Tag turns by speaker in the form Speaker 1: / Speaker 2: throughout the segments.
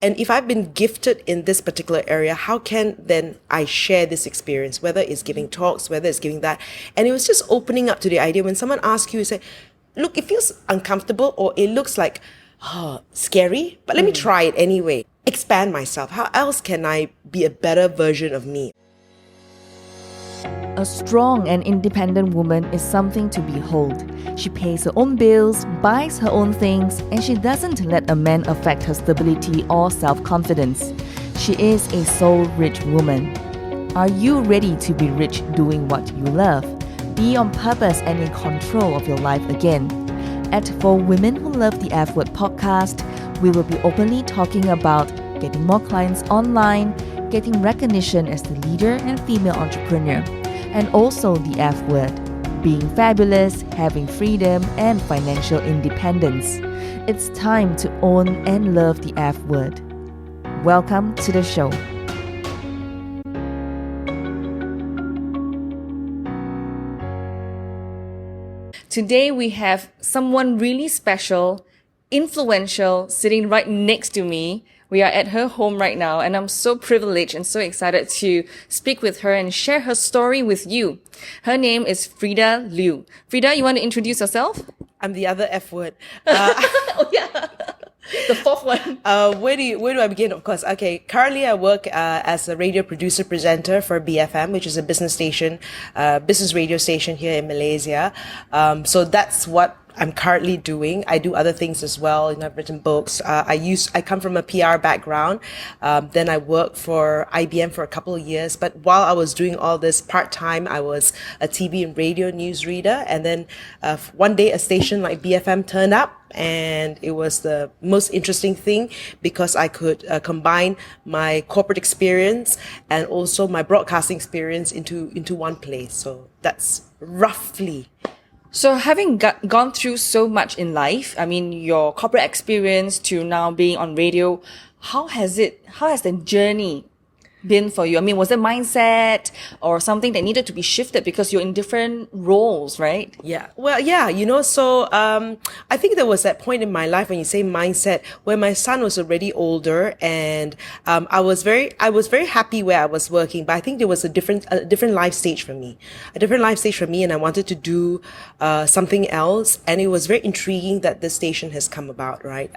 Speaker 1: And if I've been gifted in this particular area, how can then I share this experience, whether it's giving talks, whether it's giving that. And it was just opening up to the idea when someone asks you, say, look, it feels uncomfortable or it looks like scary, but let me try it anyway. Expand myself. How else can I be a better version of me?
Speaker 2: A strong and independent woman is something to behold. She pays her own bills, buys her own things, and she doesn't let a man affect her stability or self-confidence. She is a soul-rich woman. Are you ready to be rich doing what you love? Be on purpose and in control of your life again. At For Women Who Love the F Word podcast, we will be openly talking about getting more clients online, getting recognition as the leader and female entrepreneur, and also the F word, being fabulous, having freedom, and financial independence. It's time to own and love the F word. Welcome to the show. Today we have someone really special, influential, sitting right next to me. We are at her home right now, and I'm so privileged and so excited to speak with her and share her story with you. Her name is Frida Liu. Frida, you want to introduce yourself?
Speaker 1: I'm the other F word.
Speaker 2: Oh yeah, the fourth one.
Speaker 1: Where do I begin? Of course. Okay. Currently, I work as a radio producer presenter for BFM, which is a business radio station here in Malaysia. So that's what I'm currently doing. I do other things as well. I've written books. I come from a PR background. Then I worked for IBM for a couple of years. But while I was doing all this part-time, I was a TV and radio newsreader. And then one day a station like BFM turned up. And it was the most interesting thing because I could combine my corporate experience and also my broadcasting experience into one place. So that's roughly.
Speaker 2: So having gone through so much in life, I mean, your corporate experience to now being on radio, how has the journey been for you? I mean, was it mindset or something that needed to be shifted because you're in different roles, right?
Speaker 1: Yeah. Well, yeah, so I think there was that point in my life when you say mindset where my son was already older and I was very happy where I was working, but I think there was a different life stage for me. And I wanted to do something else, and it was very intriguing that this station has come about, right?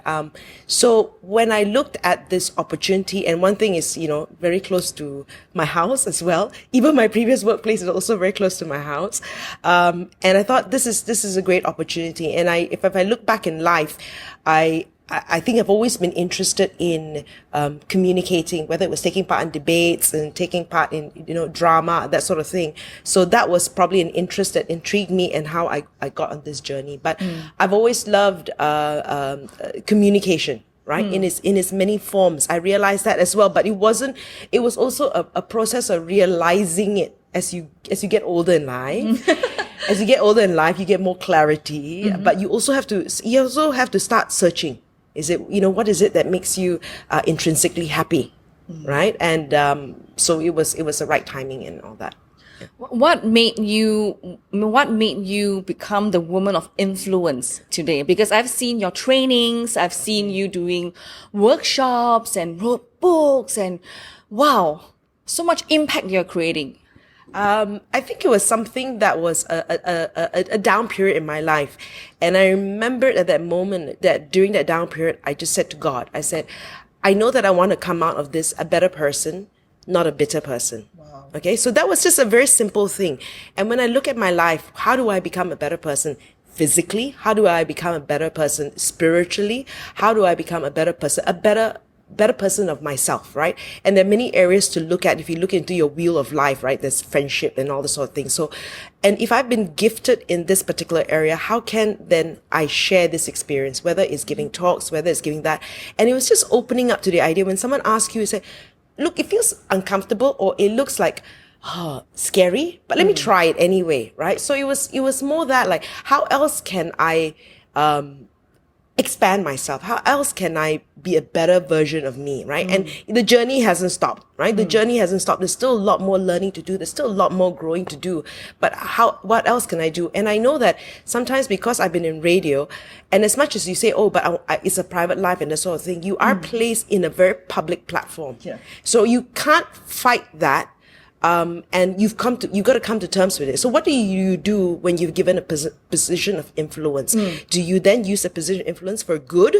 Speaker 1: So when I looked at this opportunity, and one thing is, very close to my house as well. Even my previous workplace is also very close to my house. And I thought this is a great opportunity. And if I look back in life, I think I've always been interested in communicating, whether it was taking part in debates and taking part in drama, that sort of thing. So that was probably an interest that intrigued me and how I got on this journey. But I've always loved communication. Right? In its many forms. I realized that as well, but it was also a process of realizing it as you get older in life. As you get older in life, you get more clarity, but you also have to start searching. Is it, what is it that makes you intrinsically happy? Right? And so it was the right timing and all that.
Speaker 2: What made you become the woman of influence today? Because I've seen your trainings, I've seen you doing workshops and wrote books, and wow, so much impact you're creating.
Speaker 1: I think it was something that was a down period in my life. And I remembered at that moment that during that down period, I just said to God, I said, I know that I want to come out of this a better person, not a bitter person. Wow. Okay, so that was just a very simple thing. And when I look at my life, how do I become a better person physically? How do I become a better person spiritually? How do I become a better person, a better person of myself, right? And there are many areas to look at if you look into your wheel of life, right? There's friendship and all this sort of thing. So, and if I've been gifted in this particular area, how can then I share this experience, whether it's giving talks, whether it's giving that. And it was just opening up to the idea when someone asks you, say, look, it feels uncomfortable or it looks like scary, but let me try it anyway, right? So it was more that like, how else can I expand myself? How else can I be a better version of me, right? And the journey hasn't stopped, right? The journey hasn't stopped. There's still a lot more learning to do. There's still a lot more growing to do. But what else can I do? And I know that sometimes because I've been in radio, and as much as you say, oh, but it's a private life and that sort of thing, you are placed in a very public platform.
Speaker 2: Yeah.
Speaker 1: So you can't fight that. And you've got to come to terms with it. So what do you do when you've given a position of influence? Do you then use the position of influence for good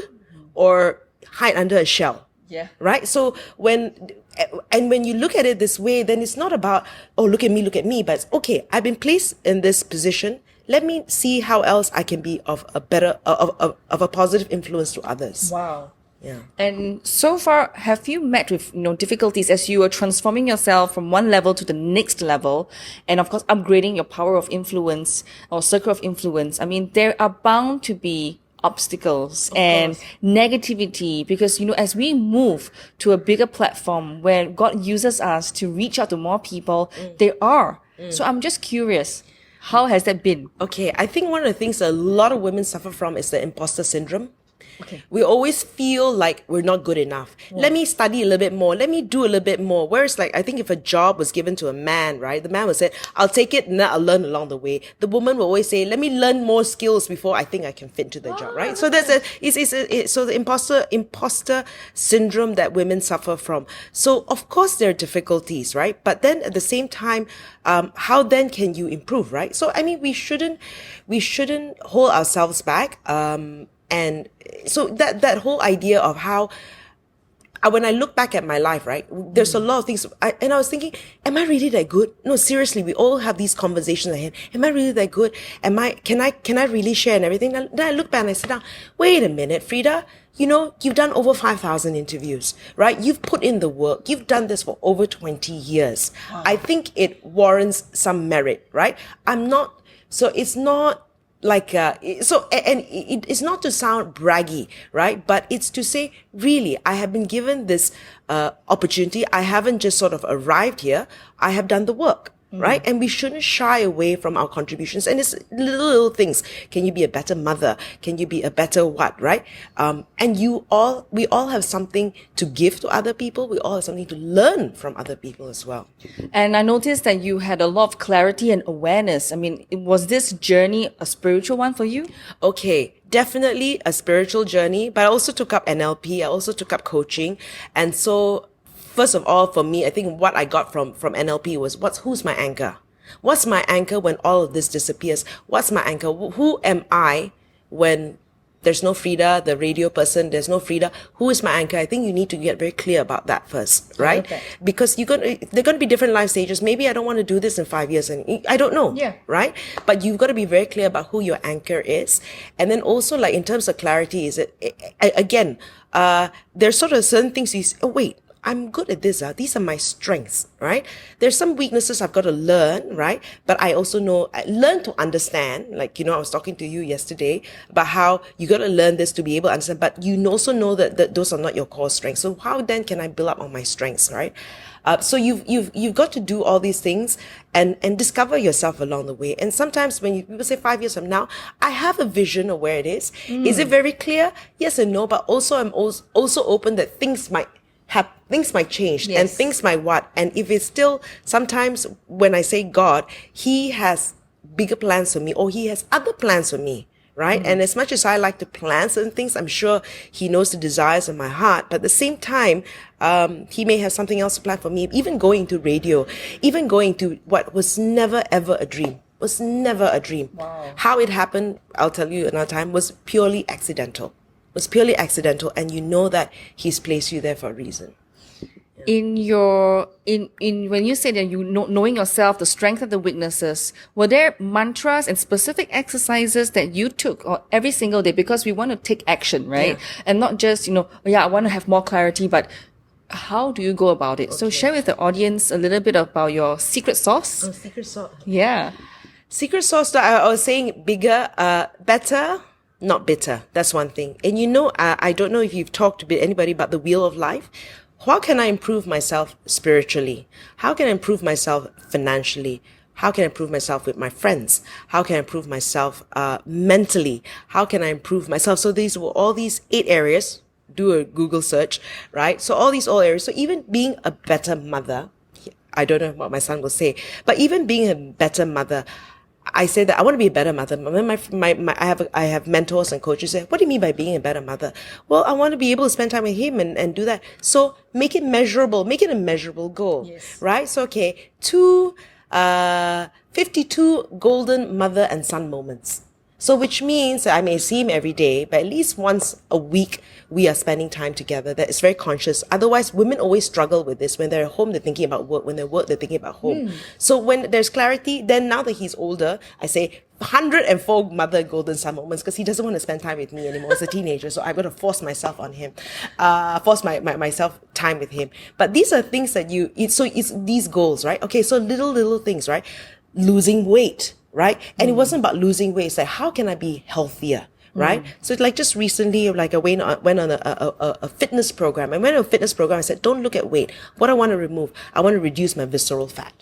Speaker 1: or hide under a shell?
Speaker 2: Yeah.
Speaker 1: Right? So when you look at it this way, then it's not about, oh, look at me, but it's, okay, I've been placed in this position. Let me see how else I can be of a better, of a positive influence to others.
Speaker 2: Wow.
Speaker 1: Yeah.
Speaker 2: And so far, have you met with difficulties as you are transforming yourself from one level to the next level, and of course upgrading your power of influence or circle of influence? I mean, there are bound to be obstacles and negativity because as we move to a bigger platform where God uses us to reach out to more people, there are. So I'm just curious, how has that been?
Speaker 1: Okay, I think one of the things a lot of women suffer from is the imposter syndrome.
Speaker 2: Okay.
Speaker 1: We always feel like we're not good enough. Let me study a little bit more. Let me do a little bit more. Whereas, like, I think if a job was given to a man, right, the man would say, I'll take it and then I'll learn along the way. The woman will always say, let me learn more skills before I think I can fit into the job, right? So there's so the imposter syndrome that women suffer from. So of course there are difficulties, right? But then at the same time, how then can you improve, right? So I mean, we shouldn't hold ourselves back. And so that whole idea of how, when I look back at my life, right, there's a lot of things, and I was thinking, am I really that good? No, seriously, we all have these conversations ahead. Am I really that good? Can I really share and everything? And then I look back and I sit down, wait a minute, Frida, you've done over 5,000 interviews, right? You've put in the work. You've done this for over 20 years. Wow. I think it warrants some merit, right? So it's not, it's not to sound braggy, right? But it's to say, really, I have been given this opportunity. I haven't just sort of arrived here. I have done the work, right? And we shouldn't shy away from our contributions. And it's little things. Can you be a better mother? Can you be a better what, right? And we all have something to give to other people. We all have something to learn from other people as well.
Speaker 2: And I noticed that you had a lot of clarity and awareness. I mean, was this journey a spiritual one for you?
Speaker 1: Okay, definitely a spiritual journey, but I also took up NLP. I also took up coaching. And so, first of all, for me, I think what I got from NLP was who's my anchor? What's my anchor when all of this disappears? What's my anchor? Who am I when there's no Frida, the radio person, there's no Frida? Who is my anchor? I think you need to get very clear about that first, right? Okay. Because there are going to be different life stages. Maybe I don't want to do this in 5 years, and I don't know, right? But you've got to be very clear about who your anchor is. And then also, like, in terms of clarity, there's sort of certain things you say, oh, wait, I'm good at this. These are my strengths, right? There's some weaknesses I've got to learn, right? But I also learn to understand. Like, I was talking to you yesterday about how you got to learn this to be able to understand, but you also know that those are not your core strengths. So how then can I build up on my strengths, right? So you've got to do all these things and discover yourself along the way. And sometimes when people say 5 years from now, I have a vision of where it is. Is it very clear? Yes and no, but also I'm also open that things might change and things might what. And if it's still, sometimes when I say God, He has bigger plans for me, or He has other plans for me, right? And as much as I like to plan certain things, I'm sure He knows the desires of my heart. But at the same time, He may have something else to plan for me, even going to radio, even going to what was never ever a dream. Was never a dream. Wow. How it happened, I'll tell you another time, was purely accidental. And you know that He's placed you there for a reason.
Speaker 2: In when you say that knowing yourself, the strengths and the weaknesses, were there mantras and specific exercises that you took every single day? Because we want to take action, right? Yeah. And not just, I want to have more clarity, but how do you go about it? Okay. So share with the audience a little bit about your secret sauce.
Speaker 1: Oh, secret sauce.
Speaker 2: Yeah.
Speaker 1: Secret sauce, I was saying bigger, better, not bitter. That's one thing. And I don't know if you've talked to anybody about the wheel of life. How can I improve myself spiritually? How can I improve myself financially? How can I improve myself with my friends? How can I improve myself mentally? How can I improve myself? So these were all these 8 areas. Do a Google search, right? So all areas. So even being a better mother, I don't know what my son will say, but even being a better mother, I say that I want to be a better mother. I have mentors and coaches say, what do you mean by being a better mother? Well, I want to be able to spend time with him and do that. So make it measurable, make it a measurable goal, right? So, okay, 52 golden mother and son moments. So which means that I may see him every day, but at least once a week, we are spending time together. That is very conscious. Otherwise, women always struggle with this. When they're at home, they're thinking about work. When they're work, they're thinking about home. So when there's clarity, then now that he's older, I say 104 mother and golden son moments, because he doesn't want to spend time with me anymore as a teenager. So I'm going to force myself on him, force myself time with him. But these are things that it's these goals, right? Okay, so little things, right? Losing weight. Right? And it wasn't about losing weight. It's like, how can I be healthier? Right? So like just recently, like I went on a fitness program. I went on a fitness program. I said, don't look at weight. What I want to remove, I want to reduce my visceral fat.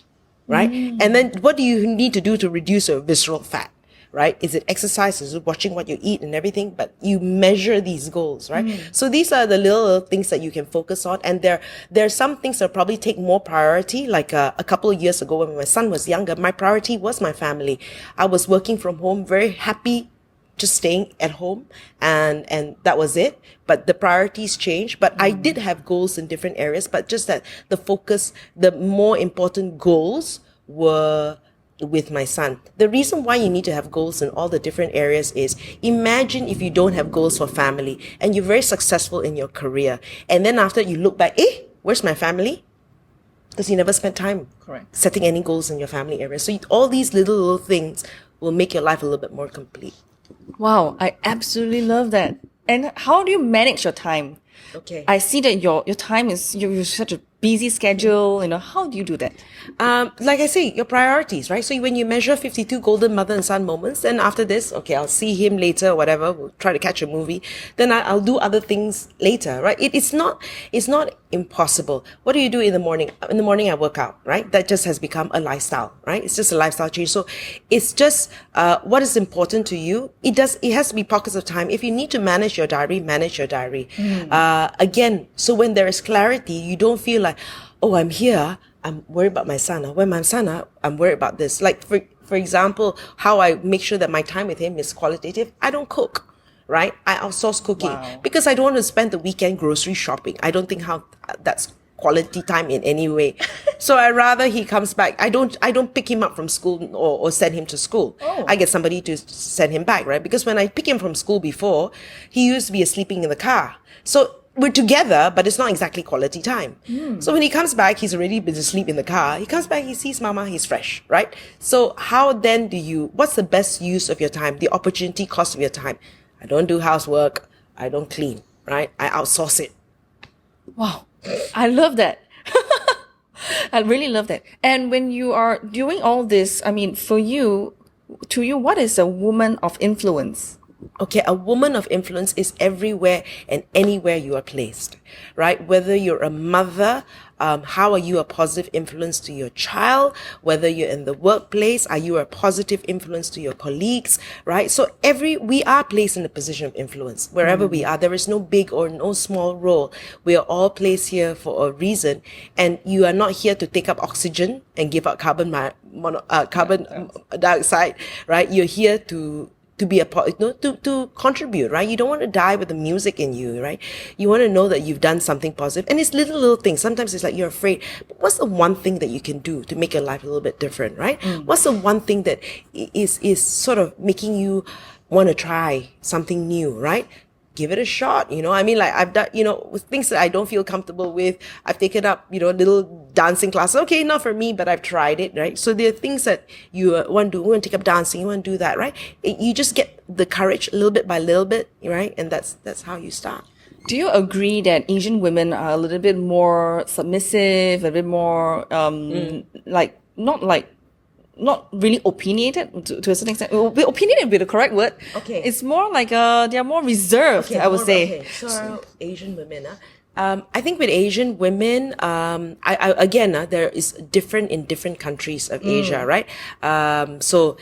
Speaker 1: Right? And then what do you need to do to reduce your visceral fat? Right? Is it exercise? Is it watching what you eat and everything? But you measure these goals, right? So these are the little things that you can focus on. And there are some things that probably take more priority. Like a couple of years ago when my son was younger, my priority was my family. I was working from home, very happy just staying at home, and that was it. But the priorities changed. But I did have goals in different areas, but just that the focus, the more important goals were with my son. The reason why you need to have goals in all the different areas is, imagine if you don't have goals for family and you're very successful in your career, and then after you look back, where's my family? Because you never spent time setting any goals in your family area. So all these little things will make your life a little bit more complete.
Speaker 2: Wow, I absolutely love that. And how do you manage your time?
Speaker 1: Okay.
Speaker 2: I see that your time is, you're such a busy schedule, how do you do that?
Speaker 1: Like I say, your priorities, right? So when you measure 52 golden mother and son moments, then after this, okay, I'll see him later or whatever, we'll try to catch a movie, then I'll do other things later, right? It's not impossible. What do you do in the morning? In the morning, I work out, right? That just has become a lifestyle, right? It's just a lifestyle change. So it's just, what is important to you. It has to be pockets of time. If you need to manage your diary, manage your diary. Again, so when there is clarity, you don't feel like, oh, I'm here, I'm worried about my son. When my son, I'm worried about this. Like, for example, how I make sure that my time with him is qualitative. I don't cook, right? I outsource cooking because I don't want to spend the weekend grocery shopping. I don't think how that's quality time in any way. So I rather he comes back. I don't pick him up from school or send him to school. I get somebody to send him back, right? Because when I pick him from school before, he used to be sleeping in the car. So we're together, but it's not exactly quality time. So when he comes back, he's already been asleep in the car. He comes back, he sees mama, he's fresh, right? So how then what's the best use of your time? The opportunity cost of your time. I don't do housework. I don't clean, right? I outsource it.
Speaker 2: Wow. I love that. I really love that. And when you are doing all this, I mean, to you, what is a woman of influence?
Speaker 1: Okay, a woman of influence is everywhere and anywhere you are placed, right? Whether you're a mother, how are you a positive influence to your child? Whether you're in the workplace, are you a positive influence to your colleagues, right? So we are placed in a position of influence wherever we are. There is no big or no small role. We are all placed here for a reason, and you are not here to take up oxygen and give out carbon dioxide, right? You're here to be to contribute, right? You don't want to die with the music in you, right? You want to know that you've done something positive. And it's little things. Sometimes it's like you're afraid. But what's the one thing that you can do to make your life a little bit different, right? What's the one thing that is sort of making you want to try something new, right? Give it a shot, I mean, like I've done, with things that I don't feel comfortable with. I've taken up, little dancing classes. Okay, not for me, but I've tried it, right? So there are things that you want to do. You want to take up dancing. You want to do that, right? You just get the courage a little bit by little bit, right? And that's how you start.
Speaker 2: Do you agree that Asian women are a little bit more submissive, a bit more, not really opinionated to a certain extent? Opinionated would be the correct word.
Speaker 1: Okay.
Speaker 2: It's more like, they're more reserved, I would say.
Speaker 1: Okay. So Asian women, I think with Asian women, again, there is different in different countries of Asia, right? So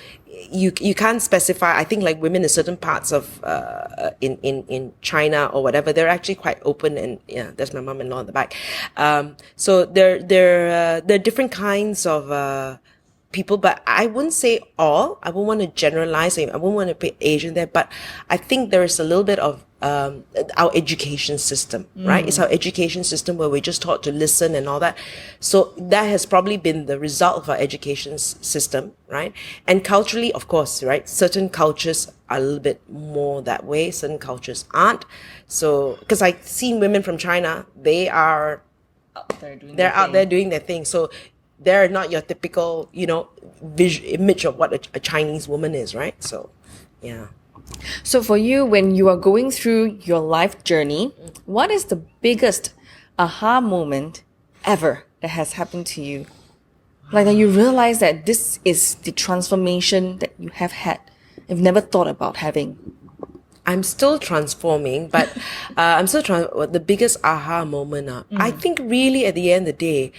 Speaker 1: you can't specify. I think like women in certain parts of in China or whatever, they're actually quite open, and yeah, there's my mom-in-law in the back. So there are different kinds of people, but I wouldn't say all. I wouldn't want to generalize. I wouldn't want to put Asian there, but I think there is a little bit of our education system, right? It's our education system where we're just taught to listen and all that. So that has probably been the result of our education system, right? And culturally, of course, right? Certain cultures are a little bit more that way. Certain cultures aren't. So, because I've seen women from China, they're out there doing their thing. So they're not your typical, image of what a Chinese woman is, right? So, yeah.
Speaker 2: So for you, when you are going through your life journey, what is the biggest aha moment ever that has happened to you? Like that you realize that this is the transformation that you have had, you've never thought about having.
Speaker 1: I'm still transforming, but the biggest aha moment. I think really at the end of the day,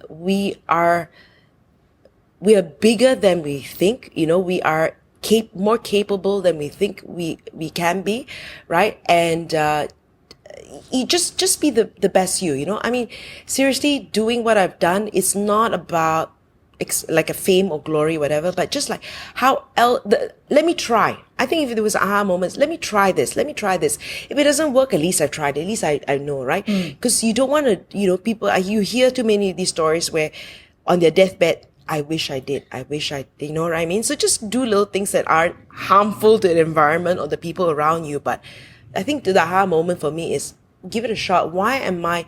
Speaker 1: we are bigger than we think. We are more capable than we think we can be, right? And you just be the best you. I mean, seriously, doing what I've done, it's not about like a fame or glory, whatever, but just like let me try. I think if there was aha moments, let me try this. If it doesn't work, at least I've tried. At least I know, right? Because you don't want to, people, you hear too many of these stories where on their deathbed, I wish I did. You know what I mean? So just do little things that aren't harmful to the environment or the people around you. But I think the aha moment for me is give it a shot. Why am I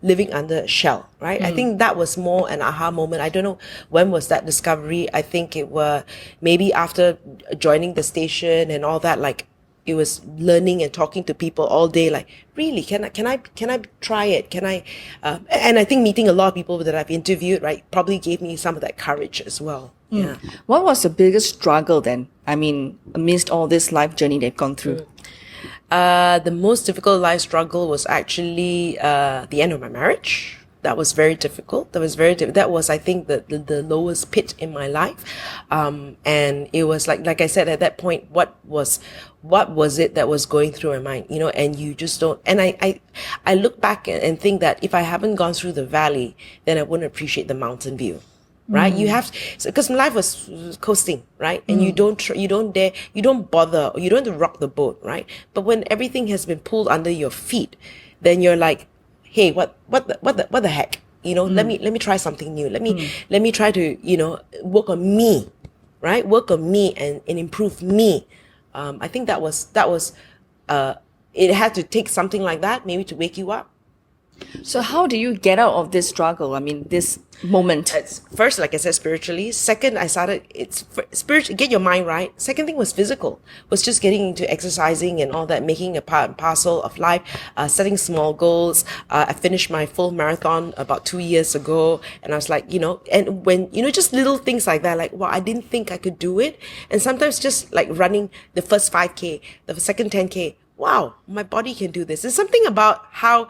Speaker 1: living under a shell, right? I think that was more an aha moment. I don't know when was that discovery. I think it was maybe after joining the station and all that, like it was learning and talking to people all day. Like, really, can I try it? And I think meeting a lot of people that I've interviewed, right, probably gave me some of that courage as well. Yeah.
Speaker 2: What was the biggest struggle then? I mean, amidst all this life journey they've gone through.
Speaker 1: The most difficult life struggle was actually the end of my marriage. That was very difficult. That was, I think, the lowest pit in my life. And it was like I said, at that point, what was it that was going through my mind, and you just don't, and I look back and think that if I haven't gone through the valley, then I wouldn't appreciate the mountain view. Right? You have to, because life was coasting, right? And you don't bother, or you don't have to rock the boat, right? But when everything has been pulled under your feet, then you're like, hey, what the heck? Let me try something new. Let me try to, work on me, right? Work on me and improve me. I think that was, it had to take something like that maybe to wake you up.
Speaker 2: So how do you get out of this struggle? I mean, this moment.
Speaker 1: First, like I said, spiritually. Second, I started, spiritual, get your mind right. Second thing was physical, was just getting into exercising and all that, making a part and parcel of life, setting small goals. I finished my full marathon about 2 years ago. And I was like, and when, just little things like that, like, wow, I didn't think I could do it. And sometimes just like running the first 5K, the second 10K, wow, my body can do this. There's something about how,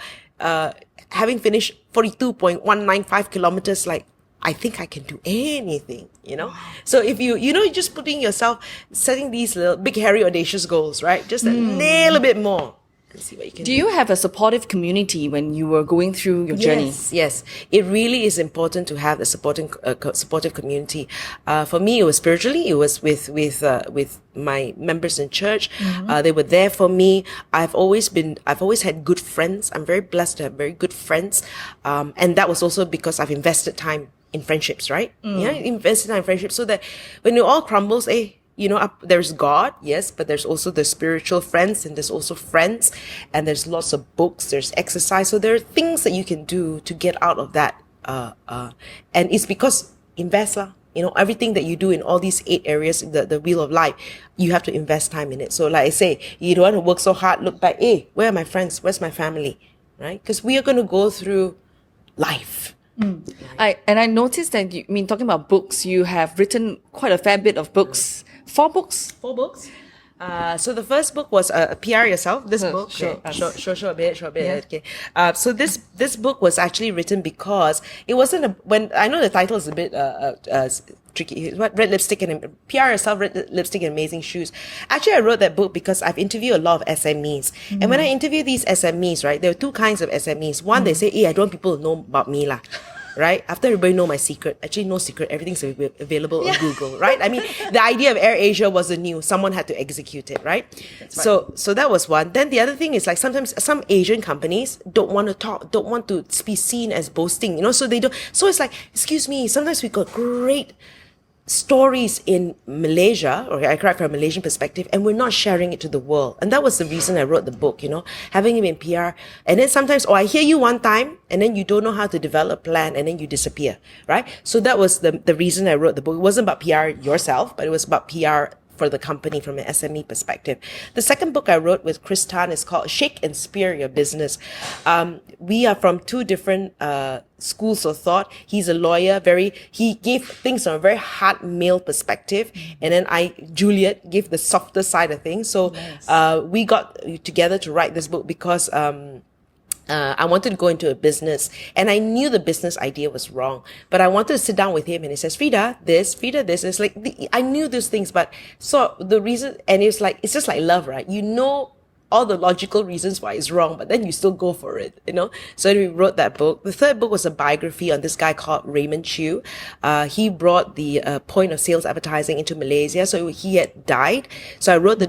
Speaker 1: having finished 42.195 kilometers, like, I think I can do anything, So if you're just putting yourself, setting these little big, hairy, audacious goals, right? Just nail a bit more and see what you can do.
Speaker 2: Do you have a supportive community when you were going through your journey?
Speaker 1: Yes. It really is important to have a supportive community. For me, it was spiritually. It was with my members in church. They were there for me. I've always had good friends. I'm very blessed to have very good friends. And that was also because I've invested time in friendships, right? Yeah, invested time in friendships, so that when it all crumbles, there's God, yes, but there's also the spiritual friends, and there's also friends, and there's lots of books, there's exercise. So there are things that you can do to get out of that. And it's because invest, everything that you do in all these 8 areas, the wheel of life, you have to invest time in it. So like I say, you don't want to work so hard, look back, hey, where are my friends? Where's my family? Right? Because we are going to go through life.
Speaker 2: I noticed that talking about books, you have written quite a fair bit of books. 4 books?
Speaker 1: 4 books? So the first book was PR Yourself. This
Speaker 2: So
Speaker 1: book,
Speaker 2: show us.
Speaker 1: show a bit.
Speaker 2: Yeah.
Speaker 1: Okay. So this book was actually written because it wasn't when I know the title is a bit tricky. What red lipstick and PR Yourself, red lipstick and amazing shoes. Actually, I wrote that book because I've interviewed a lot of SMEs, and when I interview these SMEs, right, there are two kinds of SMEs. One, they say, "Hey, I don't want people to know about me lah." Right? After everybody know my secret. Actually, no secret. Everything's available on Google, right? I mean, the idea of AirAsia wasn't new. Someone had to execute it, right? So that was one. Then the other thing is like sometimes some Asian companies don't want to talk, don't want to be seen as boasting, so they don't. So it's like, excuse me, sometimes we got great stories in Malaysia, or I correct from a Malaysian perspective, and we're not sharing it to the world. And that was the reason I wrote the book, having him in PR. And then sometimes, I hear you one time, and then you don't know how to develop a plan, and then you disappear, right? So that was the reason I wrote the book. It wasn't about PR yourself, but it was about PR for the company from an SME perspective. The second book I wrote with Chris Tan is called Shake and Spear Your Business. We are from two different schools of thought. He's a lawyer, he gave things from a very hard male perspective, and then Juliet, gave the softer side of things. So we got together to write this book because I wanted to go into a business, and I knew the business idea was wrong, but I wanted to sit down with him, and he says, Frida, this. It's like, I knew those things, but so the reason, and it's just like love, right? All the logical reasons why it's wrong, but then you still go for it, So we wrote that book. The third book was a biography on this guy called Raymond Chew. He brought the point of sales advertising into Malaysia. So he had died. So I wrote the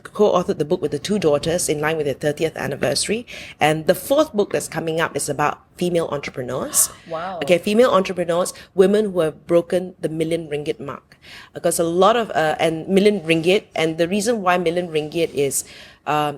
Speaker 1: co-authored the book with the two daughters in line with their 30th anniversary. And the fourth book that's coming up is about female entrepreneurs.
Speaker 2: Wow.
Speaker 1: Okay, female entrepreneurs, women who have broken the million ringgit mark. Because a lot of, and million ringgit, and the reason why million ringgit is,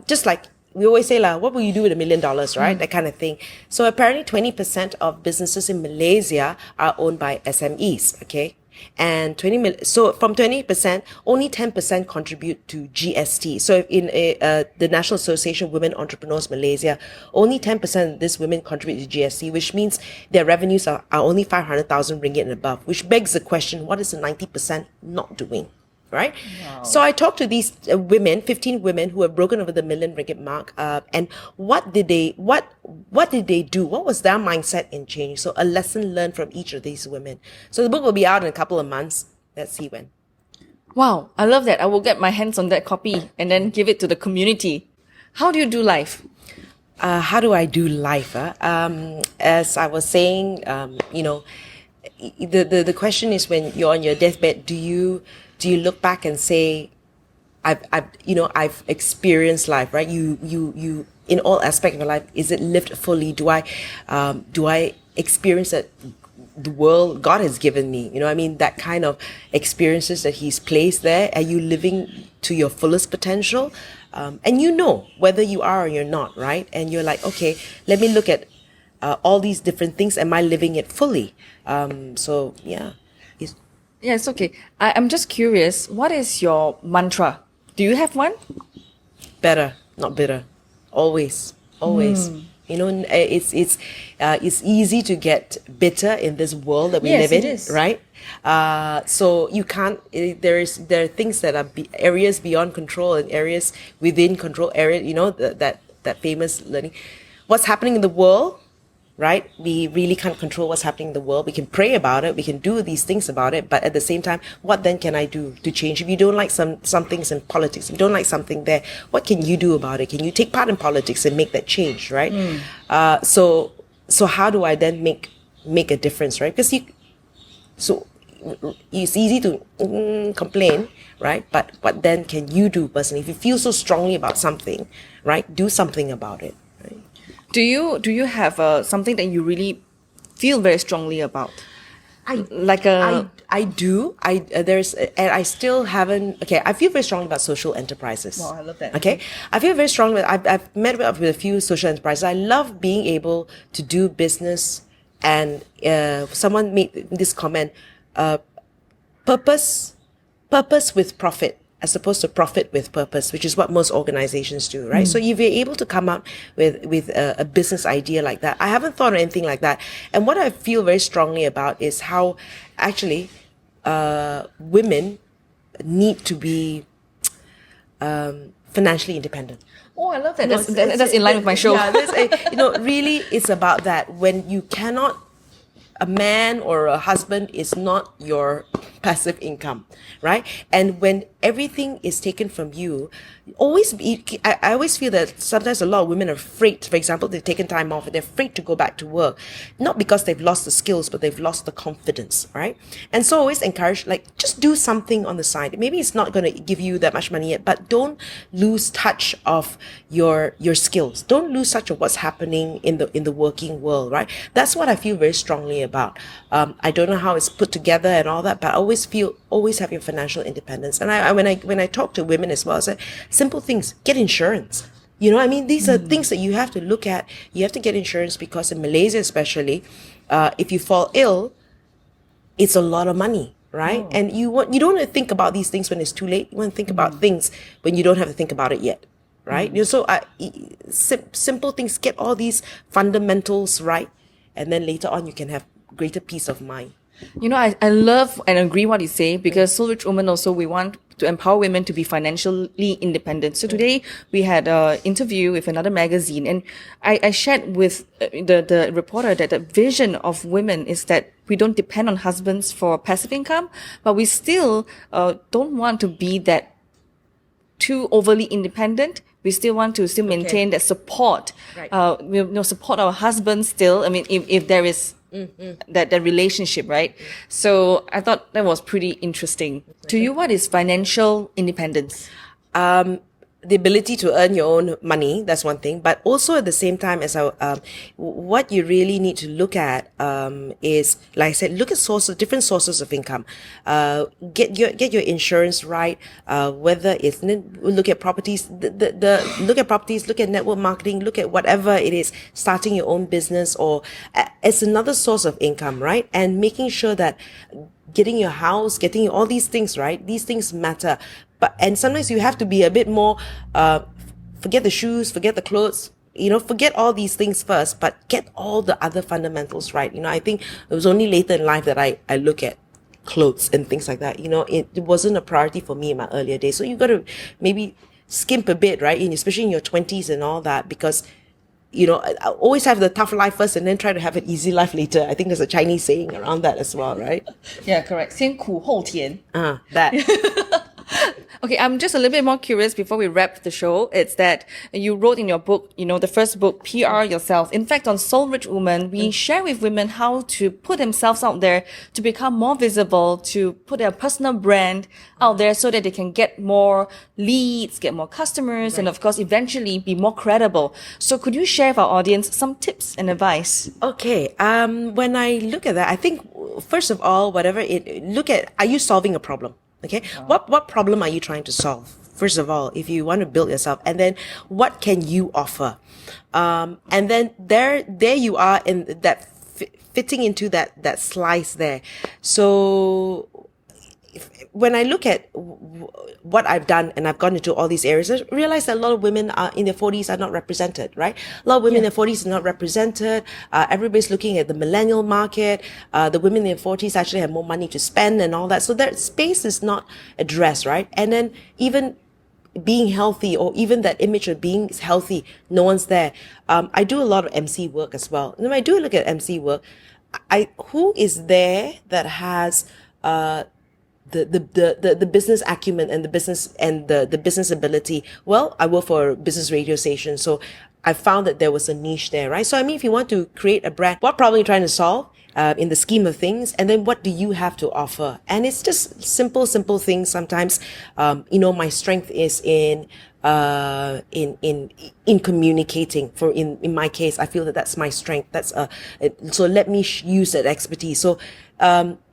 Speaker 1: just like we always say, what will you do with $1 million, right? That kind of thing. So apparently 20% of businesses in Malaysia are owned by SMEs, okay? And so from 20%, only 10% contribute to GST. So in the National Association of Women Entrepreneurs Malaysia, only 10% of these women contribute to GST, which means their revenues are only 500,000 ringgit and above, which begs the question, what is the 90% not doing? Right? Wow. So I talked to these women, 15 women who have broken over the million ringgit mark, and what did they do? What was their mindset in change? So a lesson learned from each of these women. So the book will be out in a couple of months. Let's see when.
Speaker 2: Wow, I love that. I will get my hands on that copy and then give it to the community. How do you do life?
Speaker 1: How do I do life? As I was saying, the question is, when you're on your deathbed, do you look back and say, I've experienced life, right? You in all aspects of your life, is it lived fully? Do I experience that the world God has given me? That kind of experiences that He's placed there. Are you living to your fullest potential? And whether you are or you're not, right? And you're like, okay, let me look at all these different things. Am I living it fully? So yeah.
Speaker 2: Yeah, it's okay. I'm just curious, what is your mantra? Do you have one?
Speaker 1: Better, not bitter. Always. It's easy to get bitter in this world that we live in,
Speaker 2: is.
Speaker 1: right? So you can't. There are things that are areas beyond control and areas within control. That famous learning. What's happening in the world? Right? We really can't control what's happening in the world. We can pray about it. We can do these things about it. But at the same time, what then can I do to change? If you don't like some things in politics, if you don't like something there, what can you do about it? Can you take part in politics and make that change, right? So how do I then make a difference, right? Because it's easy to complain, right? But what then can you do personally? If you feel so strongly about something, right? Do something about it.
Speaker 2: Do you have something that you really feel very strongly about?
Speaker 1: I do. I still haven't. Okay, I feel very strongly about social enterprises.
Speaker 2: Wow, I love that.
Speaker 1: Okay, I feel very strongly. I've met with a few social enterprises. I love being able to do business, and someone made this comment: purpose with profit, as opposed to profit with purpose, which is what most organizations do, right? So if you're able to come up with a business idea like that, I haven't thought of anything like that. And what I feel very strongly about is how actually women need to be financially independent.
Speaker 2: Oh, I love that. That's in line with my show.
Speaker 1: Yeah, really, it's about that. When you cannot, a man or a husband is not your passive income, right? And when everything is taken from you, I always feel that sometimes a lot of women are afraid. For example, they've taken time off and they're afraid to go back to work, not because they've lost the skills, but they've lost the confidence, right? And so I always encourage, like, just do something on the side. Maybe it's not going to give you that much money yet, but don't lose touch of your skills. Don't lose touch of what's happening in the working world, right? That's what I feel very strongly about. I don't know how it's put together and all that, but I always have your financial independence. And when I talk to women as well, I say simple things: get insurance. You know, I mean, these are things that you have to look at. You have to get insurance because in Malaysia, especially, if you fall ill, it's a lot of money, right? And you don't want to think about these things when it's too late. You want to think about things when you don't have to think about it yet, right? So simple things, get all these fundamentals right, and then later on you can have greater peace of mind.
Speaker 2: You know, I love and agree what you say, because Soul Rich Women also, we want to empower women to be financially independent. So today we had an interview with another magazine, and I shared with the reporter that the vision of women is that we don't depend on husbands for passive income, but we still don't want to be that too overly independent. We still want to maintain that support. Right. We support our husbands still. I mean, if there is that relationship, right? So I thought that was pretty interesting. To you, what is financial independence?
Speaker 1: The ability to earn your own money, that's one thing. But also at the same time, what you really need to look at is, like I said, look at different sources of income. Get your insurance right. Whether it's look at properties, look at properties, look at network marketing, look at whatever it is, starting your own business, or it's another source of income, right? And making sure that getting your house, getting all these things right. These things matter. And sometimes you have to be a bit more, forget the shoes, forget the clothes, forget all these things first, but get all the other fundamentals right. I think it was only later in life that I look at clothes and things like that. It wasn't a priority for me in my earlier days. So you got to maybe skimp a bit, right? Especially in your 20s and all that, because I always have the tough life first and then try to have an easy life later. I think there's a Chinese saying around that as well, right?
Speaker 2: Yeah, correct. 先苦后甜.
Speaker 1: That.
Speaker 2: Okay, I'm just a little bit more curious before we wrap the show. It's that you wrote in your book, the first book, PR Yourself. In fact, on Soul Rich Women, we share with women how to put themselves out there to become more visible, to put their personal brand out there so that they can get more leads, get more customers, and of course, eventually be more credible. So could you share with our audience some tips and advice?
Speaker 1: Okay. When I look at that, I think, first of all, are you solving a problem? Okay. What problem are you trying to solve? First of all, if you want to build yourself, and then what can you offer? And then there you are in that fitting into that slice there. So when I look at what I've done, and I've gone into all these areas, I realize that a lot of women in their 40s are not represented, right? A lot of women in their 40s are not represented. Everybody's looking at the millennial market. The women in their 40s actually have more money to spend and all that. So that space is not addressed, right? And then even being healthy, or even that image of being healthy, no one's there. I do a lot of MC work as well. And when I do look at MC work, who is there that has the business acumen and the business ability? Well, I work for a business radio station, so I found that there was a niche there, right? So I mean, if you want to create a brand, what problem are you trying to solve in the scheme of things, and then what do you have to offer? And it's just simple things. Sometimes, my strength is in communicating. In my case, I feel that that's my strength. So let me use that expertise. So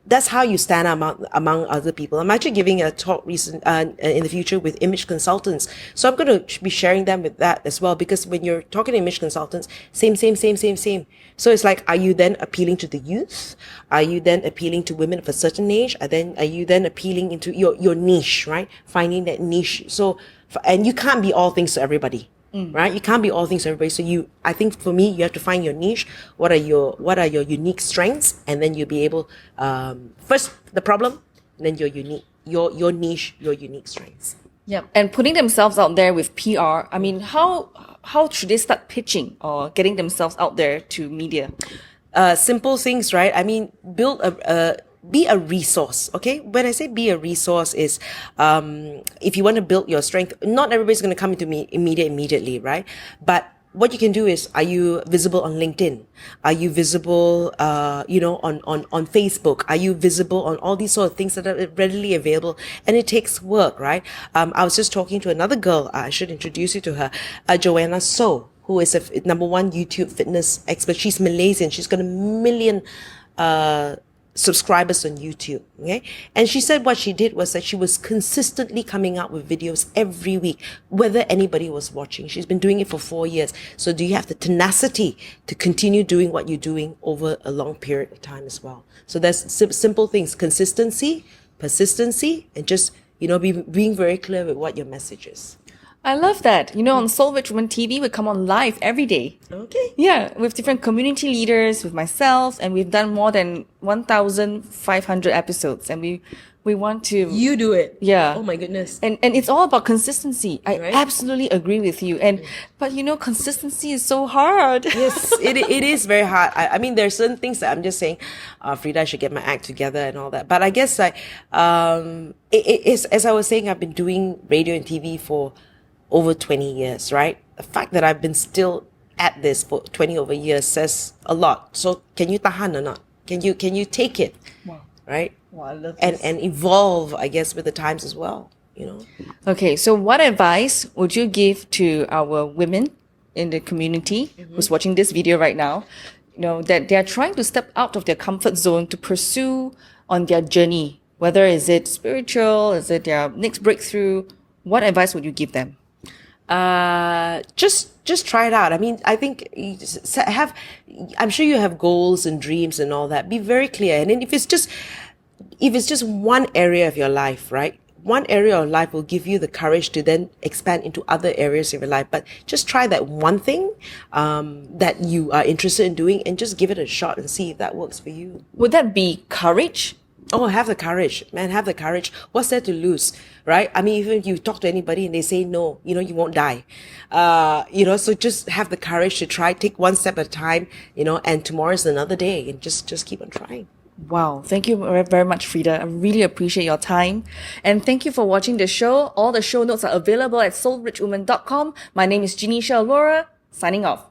Speaker 1: that's how you stand out among other people. I'm actually giving a talk in the future with image consultants. So I'm going to be sharing them with that as well, because when you're talking to image consultants, same. So it's like, are you then appealing to the youth? Are you then appealing to women of a certain age? Are you then appealing into your niche, right? Finding that niche. So, and you can't be all things to everybody. Right? You can't be all things to everybody. So I think for me, you have to find your niche. What are your unique strengths? And then you'll be able, first the problem, then your niche, your unique strengths.
Speaker 2: Yeah, and putting themselves out there with PR. I mean, how should they start pitching or getting themselves out there to media?
Speaker 1: Simple things, right? I mean, be a resource, okay? When I say be a resource is, if you want to build your strength, not everybody's going to come into media immediately, right? But what you can do is, are you visible on LinkedIn? Are you visible, on Facebook? Are you visible on all these sort of things that are readily available? And it takes work, right? I was just talking to another girl. I should introduce you to her, Joanna So, who is a #1 YouTube fitness expert. She's Malaysian. She's got 1 million, subscribers on YouTube. Okay. And she said what she did was that she was consistently coming out with videos every week, whether anybody was watching. She's been doing it for 4 years. So do you have the tenacity to continue doing what you're doing over a long period of time as well? So there's simple things, consistency, persistency, and just, being very clear with what your message is.
Speaker 2: I love that. On Soul Rich Woman TV, we come on live every day.
Speaker 1: Okay.
Speaker 2: Yeah, with different community leaders, with myself, and we've done more than 1,500 episodes, and we want to...
Speaker 1: You do it.
Speaker 2: Yeah.
Speaker 1: Oh my goodness.
Speaker 2: And it's all about consistency. I
Speaker 1: Right.
Speaker 2: absolutely agree with you. But consistency is so hard.
Speaker 1: Yes, it is very hard. I mean, there are certain things that I'm just saying, Frida, I should get my act together and all that. But I guess it is, as I was saying, I've been doing radio and TV for over 20 years, right? The fact that I've been still at this for 20 over years says a lot. So can you tahan or not? Can you take it?
Speaker 2: Wow.
Speaker 1: Right?
Speaker 2: Wow, I love this.
Speaker 1: And evolve, I guess, with the times as well,
Speaker 2: Okay, so what advice would you give to our women in the community who's watching this video right now? That they're trying to step out of their comfort zone to pursue on their journey, whether is it spiritual, is it their next breakthrough? What advice would you give them?
Speaker 1: Just try it out. I mean, I think I'm sure you have goals and dreams and all that. Be very clear. And then if it's just one area of your life, right? One area of life will give you the courage to then expand into other areas of your life. But just try that one thing, that you are interested in doing, and just give it a shot and see if that works for you.
Speaker 2: Would that be courage?
Speaker 1: Oh, have the courage, man. Have the courage. What's there to lose, right? I mean, even if you talk to anybody and they say no, you won't die. So just have the courage to try, take one step at a time, and tomorrow's another day, and just keep on trying.
Speaker 2: Wow. Thank you very much, Frida. I really appreciate your time. And thank you for watching the show. All the show notes are available at soulrichwoman.com. My name is Janisha Alora, signing off.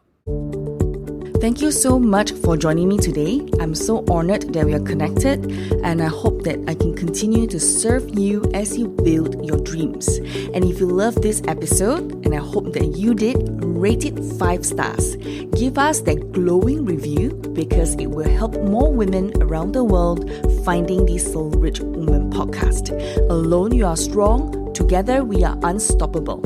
Speaker 2: Thank you so much for joining me today. I'm so honored that we are connected, and I hope that I can continue to serve you as you build your dreams. And if you love this episode, and I hope that you did, rate it 5 stars. Give us that glowing review because it will help more women around the world finding the Soul Rich Woman podcast. Alone you are strong, together we are unstoppable.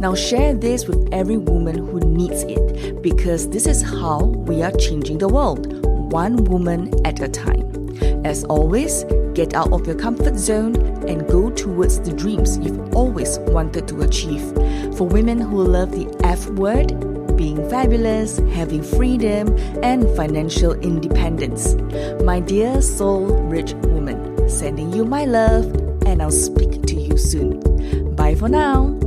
Speaker 2: Now share this with every woman who needs it, because this is how we are changing the world, one woman at a time. As always, get out of your comfort zone and go towards the dreams you've always wanted to achieve. For women who love the F word, being fabulous, having freedom, and financial independence. My dear soul rich woman, sending you my love, and I'll speak to you soon. Bye for now.